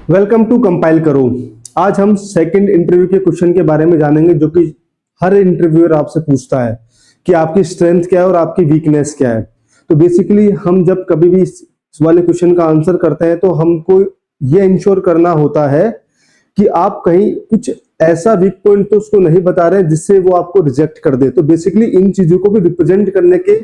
Welcome to compile करो। आज हम सेकंड इंटरव्यू के क्वेश्चन के बारे में जानेंगे जो कि हर इंटरव्यूअर आपसे पूछता है कि आपकी स्ट्रेंथ क्या है और आपकी वीकनेस क्या है। तो बेसिकली हम जब कभी भी इस वाले क्वेश्चन का आंसर करते हैं तो हमको ये इंश्योर करना होता है कि आप कहीं कुछ ऐसा वीक पॉइंट तो उसको नहीं बता रहे जिससे वो आपको रिजेक्ट कर दे। तो बेसिकली इन चीजों को भी रिप्रेजेंट करने के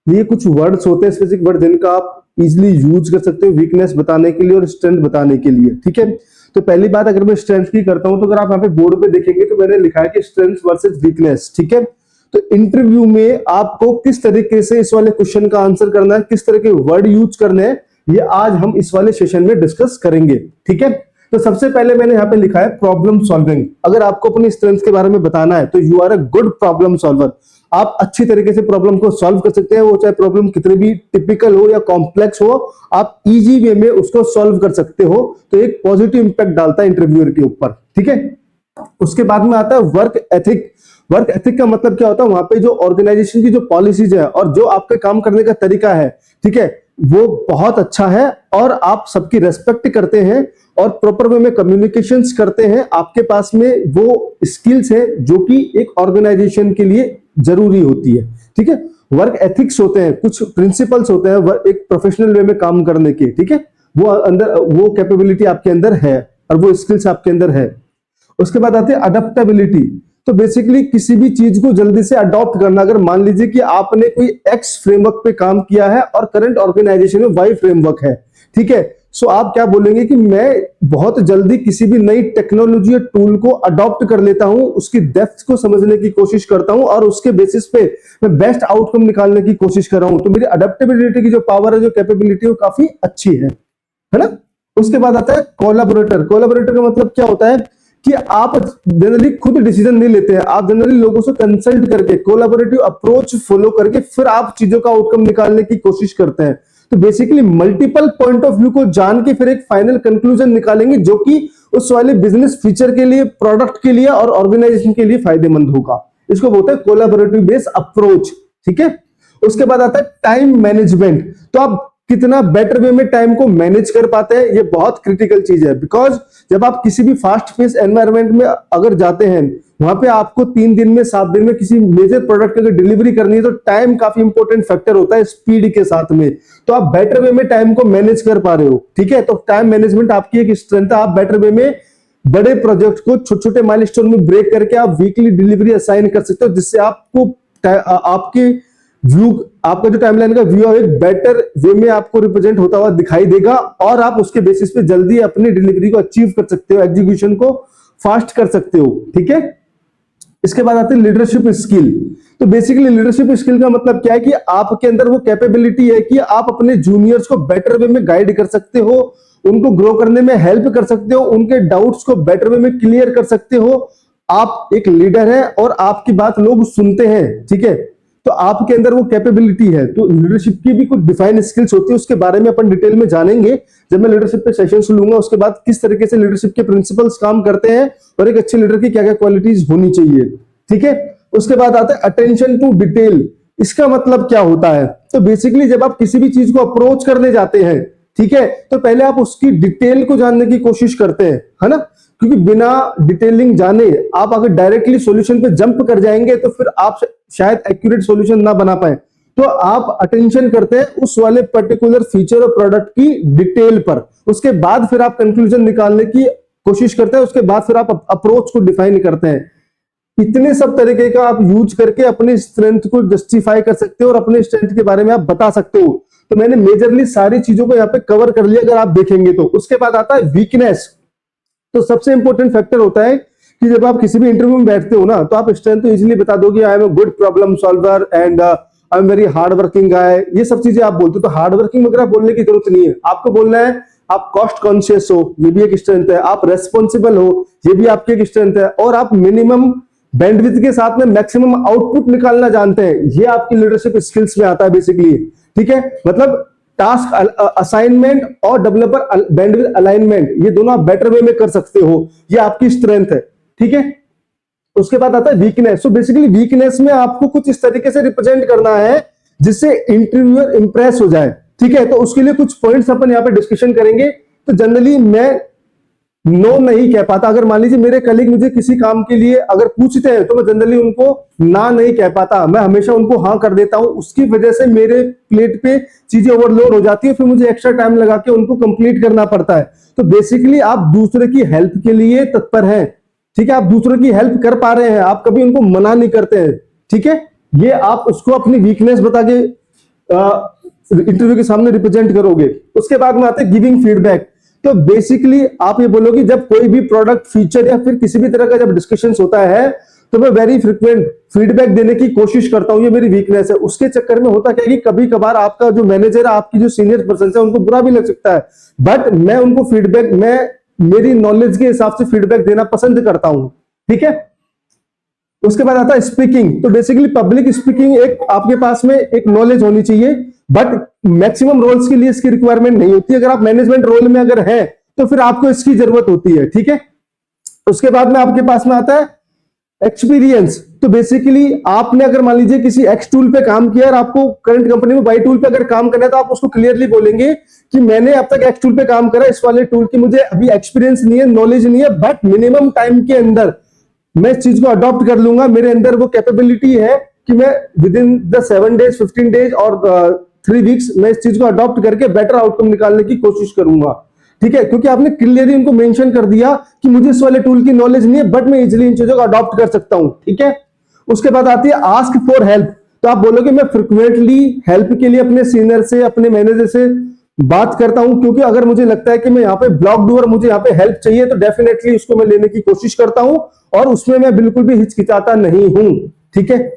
लिए कुछ वर्ड्स होते हैं, स्पेसिफिक वर्ड जिनका आप इजिली यूज कर सकते हो वीकनेस बताने के लिए और स्ट्रेंथ बताने के लिए। ठीक है, तो पहली बात अगर मैं स्ट्रेंथ की करता हूं तो अगर आप यहाँ पे बोर्ड पे देखेंगे तो मैंने लिखा है कि स्ट्रेंथ वर्सेस वीकनेस। ठीक है, तो इंटरव्यू में आपको किस तरीके से इस वाले क्वेश्चन का आंसर करना है, किस तरह के वर्ड यूज करने हैं, ये आज हम इस वाले सेशन में डिस्कस करेंगे। ठीक है, तो सबसे पहले मैंने यहाँ पे लिखा है प्रॉब्लम सॉल्विंग। अगर आपको अपनी स्ट्रेंथ के बारे में बताना है तो you are a good problem solver. आप अच्छी तरीके से प्रॉब्लम को सॉल्व कर सकते हैं, वो चाहे प्रॉब्लम कितनी भी टिपिकल हो या कॉम्प्लेक्स हो, आप इजी वे में उसको सॉल्व कर सकते हो। तो एक पॉजिटिव इंपैक्ट डालता है इंटरव्यूअर के ऊपर। ठीक है, उसके बाद में आता है वर्क एथिक। वर्क एथिक का मतलब क्या होता है, वहां पे जो ऑर्गेनाइजेशन की जो पॉलिसीज है और जो आपके काम करने का तरीका है, ठीक है, वो बहुत अच्छा है और आप सबकी रेस्पेक्ट करते हैं और प्रॉपर वे में कम्युनिकेशंस करते हैं। आपके पास में वो स्किल्स है जो कि एक ऑर्गेनाइजेशन के लिए जरूरी होती है। ठीक है, वर्क एथिक्स होते हैं, कुछ प्रिंसिपल्स होते हैं एक प्रोफेशनल वे में काम करने के। ठीक है, वो अंदर वो कैपेबिलिटी आपके अंदर है और वो स्किल्स आपके अंदर है। उसके बाद आते हैं अडेप्टेबिलिटी। तो बेसिकली किसी भी चीज को जल्दी से अडॉप्ट करना। अगर मान लीजिए कि आपने कोई एक्स फ्रेमवर्क पे काम किया है और करंट ऑर्गेनाइजेशन में वाई फ्रेमवर्क है, ठीक है, सो आप क्या बोलेंगे कि मैं बहुत जल्दी किसी भी नई टेक्नोलॉजी या टूल को अडॉप्ट कर लेता हूं, उसकी डेप्थ को समझने की कोशिश करता हूं और उसके बेसिस पे मैं बेस्ट आउटकम निकालने की कोशिश कर रहा हूं। तो मेरी अडेप्टेबिलिटी की जो पावर है, जो कैपेबिलिटी है, वो काफी अच्छी है ना। उसके बाद आता है कोलैबोरेटर। कोलैबोरेटर का मतलब क्या होता है कि आप जनरली खुद डिसीजन नहीं लेते हैं, आप जनरली लोगों से कंसल्ट करके कोलैबोरेटिव अप्रोच फॉलो करके फिर आप चीजों का आउटकम निकालने की कोशिश करते हैं। तो basically multiple point of view को जान के फिर एक फाइनल कंक्लूजन निकालेंगे जो कि उस वाले बिजनेस फीचर के लिए, प्रोडक्ट के लिए और ऑर्गेनाइजेशन के लिए फायदेमंद होगा। इसको बोलते हैं कोलैबोरेटिव बेस्ड अप्रोच। ठीक है, उसके बाद आता है टाइम मैनेजमेंट। तो आप कितना बेटर वे में टाइम को मैनेज कर पाते हैं, ये बहुत क्रिटिकल चीज है। बिकॉज जब आप किसी भी फास्ट पेस एनवायरनमेंट में अगर जाते हैं, वहां पे आपको 3 दिन में 7 दिन में किसी मेजर प्रोडक्ट की अगर डिलीवरी करनी है तो टाइम काफी इंपॉर्टेंट फैक्टर होता है स्पीड के साथ में। तो आप बेटर वे में टाइम को मैनेज कर पा रहे हो। ठीक है, तो टाइम मैनेजमेंट आपकी एक स्ट्रेंथ है। आप बेटर वे में बड़े प्रोजेक्ट को छोटे छोटे माइलस्टोन में ब्रेक करके आप वीकली डिलीवरी असाइन कर सकते हो, जिससे आपको आपके व्यू, आपका जो टाइमलाइन का व्यू है एक बेटर वे में आपको रिप्रेजेंट होता हुआ दिखाई देगा और आप उसके बेसिस पे जल्दी अपनी डिलीवरी को अचीव कर सकते हो, एग्जीक्यूशन को फास्ट कर सकते हो। ठीक है, इसके बाद आते हैं लीडरशिप स्किल। तो बेसिकली लीडरशिप स्किल का मतलब क्या है कि आपके अंदर वो कैपेबिलिटी है कि आप अपने जूनियर्स को बेटर वे में गाइड कर सकते हो, उनको ग्रो करने में हेल्प कर सकते हो, उनके डाउट्स को बेटर वे में क्लियर कर सकते हो। आप एक लीडर है और आपकी बात लोग सुनते हैं। ठीक है, तो आपके अंदर वो कैपेबिलिटी है। तो लीडरशिप की भी कुछ डिफाइन स्किल्स होती है, उसके बारे में अपन डिटेल में जानेंगे जब मैं लीडरशिप पे सेशंस लूंगा। उसके बाद किस तरीके से लीडरशिप के प्रिंसिपल्स काम करते हैं और एक अच्छे लीडर की क्या क्या क्वालिटीज होनी चाहिए। ठीक है, उसके बाद आता है अटेंशन टू डिटेल। इसका मतलब क्या होता है, तो बेसिकली जब आप किसी भी चीज को अप्रोच करने जाते हैं, ठीक है, तो पहले आप उसकी डिटेल को जानने की कोशिश करते हैं, है ना, क्योंकि बिना डिटेलिंग जाने आप अगर डायरेक्टली सॉल्यूशन पे जंप कर जाएंगे तो फिर आप शायद एक्यूरेट सॉल्यूशन ना बना पाए। तो आप अटेंशन करते हैं उस वाले पर्टिकुलर फीचर और प्रोडक्ट की डिटेल पर, उसके बाद फिर आप कंक्लूजन निकालने की कोशिश करते हैं, उसके बाद फिर आप अप्रोच को डिफाइन करते हैं। इतने सब तरीके का आप यूज करके अपनी स्ट्रेंथ को जस्टिफाई कर सकते हो और अपने स्ट्रेंथ के बारे में आप बता सकते हो। तो मैंने मेजरली सारी चीजों को यहाँ पे कवर कर लिया अगर आप देखेंगे तो। उसके बाद आता है वीकनेस। तो सबसे इंपॉर्टेंट फैक्टर होता है कि जब आप किसी भी इंटरव्यू में बैठते हो ना, तो आप स्ट्रेंथ तो इजीली बता दोगे, I am a good problem solver and I am very hard working गाय, ये सब चीजें आप बोलते हो। तो हार्ड वर्किंग वगैरह बोलने की जरूरत नहीं है, आपको बोलना है आप कॉस्ट कॉन्शियस हो, ये भी एक स्ट्रेंथ है, आप रेस्पॉन्सिबल हो, ये भी आपकी एक स्ट्रेंथ है, और आप मिनिमम बैंडविड्थ के साथ में मैक्सिमम आउटपुट निकालना जानते हैं, ये आपकी लीडरशिप स्किल्स में आता है बेसिकली। ठीक है, मतलब टास्क असाइनमेंट और डेवलपर बैंडविड्थ अलाइनमेंट, ये दोनों आप बेटर वे में कर सकते हो, ये आपकी स्ट्रेंथ है। ठीक है, उसके बाद आता है वीकनेस। सो बेसिकली वीकनेस में आपको कुछ इस तरीके से रिप्रेजेंट करना है जिससे इंटरव्यूअर इंप्रेस हो जाए। ठीक है, तो उसके लिए कुछ पॉइंट्स अपन यहाँ पे डिस्कशन करेंगे। तो जनरली मैं नो नहीं कह पाता। अगर मान लीजिए मेरे कलीग मुझे किसी काम के लिए अगर पूछते हैं तो मैं जनरली उनको ना नहीं कह पाता, मैं हमेशा उनको हाँ कर देता हूं। उसकी वजह से मेरे प्लेट पे चीजें ओवरलोड हो जाती है, फिर मुझे एक्स्ट्रा टाइम लगा के उनको कंप्लीट करना पड़ता है। तो बेसिकली आप दूसरे की हेल्प के लिए तत्पर हैं, ठीक है, आप दूसरों की हेल्प कर पा रहे हैं, आप कभी उनको मना नहीं करते हैं, ठीक है। ये आप उसको अपनी वीकनेस बता के इंटरव्यू के सामने रिप्रेजेंट करोगे। उसके बाद में आते हैं गिविंग फीडबैक। तो बेसिकली आप ये बोलोगे जब कोई भी प्रोडक्ट फीचर या फिर किसी भी तरह का जब डिस्कशन होता है तो मैं वेरी फ्रिक्वेंट फीडबैक देने की कोशिश करता हूं, ये मेरी वीकनेस है। उसके चक्कर में होता क्या है कि कभी कभार आपका जो मैनेजर है, आपकी जो सीनियर पर्सन है, उनको बुरा भी लग सकता है, बट मैं उनको फीडबैक, मैं मेरी नॉलेज के हिसाब से फीडबैक देना पसंद करता हूं, ठीक है। उसके बाद आता है स्पीकिंग। तो बेसिकली पब्लिक स्पीकिंग एक आपके पास में एक नॉलेज होनी चाहिए, बट मैक्सिमम रोल्स के लिए इसकी रिक्वायरमेंट नहीं होती। अगर आप मैनेजमेंट रोल में अगर है तो फिर आपको इसकी जरूरत होती है, ठीक है। उसके बाद में आपके पास में आता है एक्सपीरियंस। तो बेसिकली आपने अगर मान लीजिए किसी एक्स टूल पे काम किया और आपको करंट कंपनी में वाई टूल पे अगर काम करना है, तो आप उसको क्लियरली बोलेंगे कि मैंने अब तक एक्स टूल पे काम करा, इस वाले टूल की मुझे अभी एक्सपीरियंस नहीं है, नॉलेज नहीं है, बट मिनिमम टाइम के अंदर मैं इस चीज को अडॉप्ट कर लूंगा। मेरे अंदर वो कैपेबिलिटी है कि मैं with in the 7 days 15 days और 3 वीक्स मैं इस चीज को अडॉप्ट करके बेटर आउटकम निकालने की कोशिश करूंगा, ठीक है। क्योंकि आपने क्लियरली उनको मेंशन कर दिया कि मुझे इस वाले टूल की नॉलेज नहीं है, बट मैं इजीली इन चीजों को अडॉप्ट कर सकता हूं, ठीक है। उसके बाद आती है आस्क फॉर हेल्प। तो आप बोलोगे मैं फ्रिक्वेंटली हेल्प के लिए अपने सीनियर से, अपने मैनेजर से बात करता हूं, क्योंकि अगर मुझे लगता है कि मैं यहाँ पे ब्लॉक डू और मुझे यहाँ पे हेल्प चाहिए तो डेफिनेटली उसको मैं लेने की कोशिश करता हूं और उसमें मैं बिल्कुल भी हिचकिचाता नहीं हूं, ठीक है।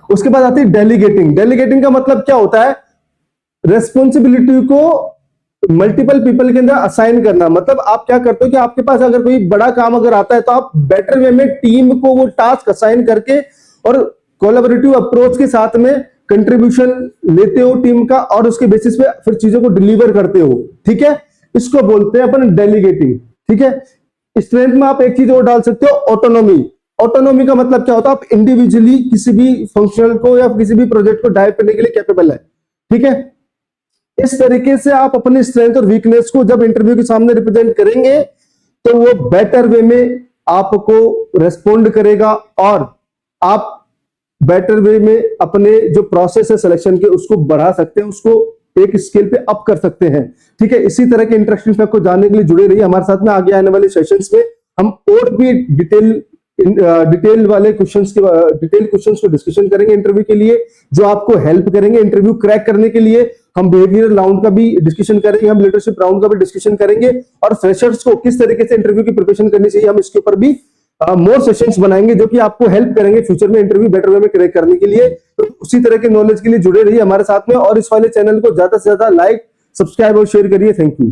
उसके बाद आती है डेलीगेटिंग। डेलीगेटिंग का मतलब क्या होता है? रेस्पॉन्सिबिलिटी को मल्टीपल पीपल के अंदर असाइन करना। मतलब आप क्या करते हो कि आपके पास अगर कोई बड़ा काम अगर आता है तो आप बेटर वे में टीम को वो टास्क असाइन करके और कोलैबोरेटिव अप्रोच के साथ में कंट्रीब्यूशन लेते हो टीम का और उसके बेसिस पे फिर चीजों को डिलीवर करते हो, ठीक है। इसको बोलते हैं अपन डेलीगेटिंग, ठीक है। स्ट्रेंथ में आप एक चीज और डाल सकते हो, ऑटोनॉमी। ऑटोनॉमी का मतलब क्या होता है? आप इंडिविजुअली किसी भी फंक्शनल को या किसी भी प्रोजेक्ट को ड्राइव करने के लिए कैपेबल है, ठीक है। इस तरीके से आप अपनी स्ट्रेंथ और वीकनेस को जब इंटरव्यू के सामने रिप्रेजेंट करेंगे तो वो बेटर वे में आपको रेस्पॉन्ड करेगा और आप बेटर वे में अपने जो प्रोसेस है सिलेक्शन के उसको बढ़ा सकते हैं, उसको एक स्केल पे अप कर सकते हैं, ठीक है। इसी तरह के इंटरेस्टिंग फैक्ट को जानने के लिए जुड़े रहिए हमारे साथ में। आगे आने वाले सेशंस में हम और भी डिटेल वाले क्वेश्चंस को डिस्कशन करेंगे इंटरव्यू के लिए, जो आपको हेल्प करेंगे इंटरव्यू क्रैक करने के लिए। हम बिहेवियरल राउंड का भी डिस्कशन करेंगे, हम लीडरशिप राउंड का भी डिस्कशन करेंगे और फ्रेशर्स को किस तरीके से इंटरव्यू की प्रिपरेशन करनी चाहिए, हम इसके ऊपर भी मोर सेशंस बनाएंगे जो कि आपको हेल्प करेंगे फ्यूचर में इंटरव्यू बेटर वे में क्रैक करने के लिए। तो उसी तरह के नॉलेज के लिए जुड़े रहिए हमारे साथ में और इस वाले चैनल को ज्यादा से ज्यादा लाइक, सब्सक्राइब और शेयर करिए। Thank you.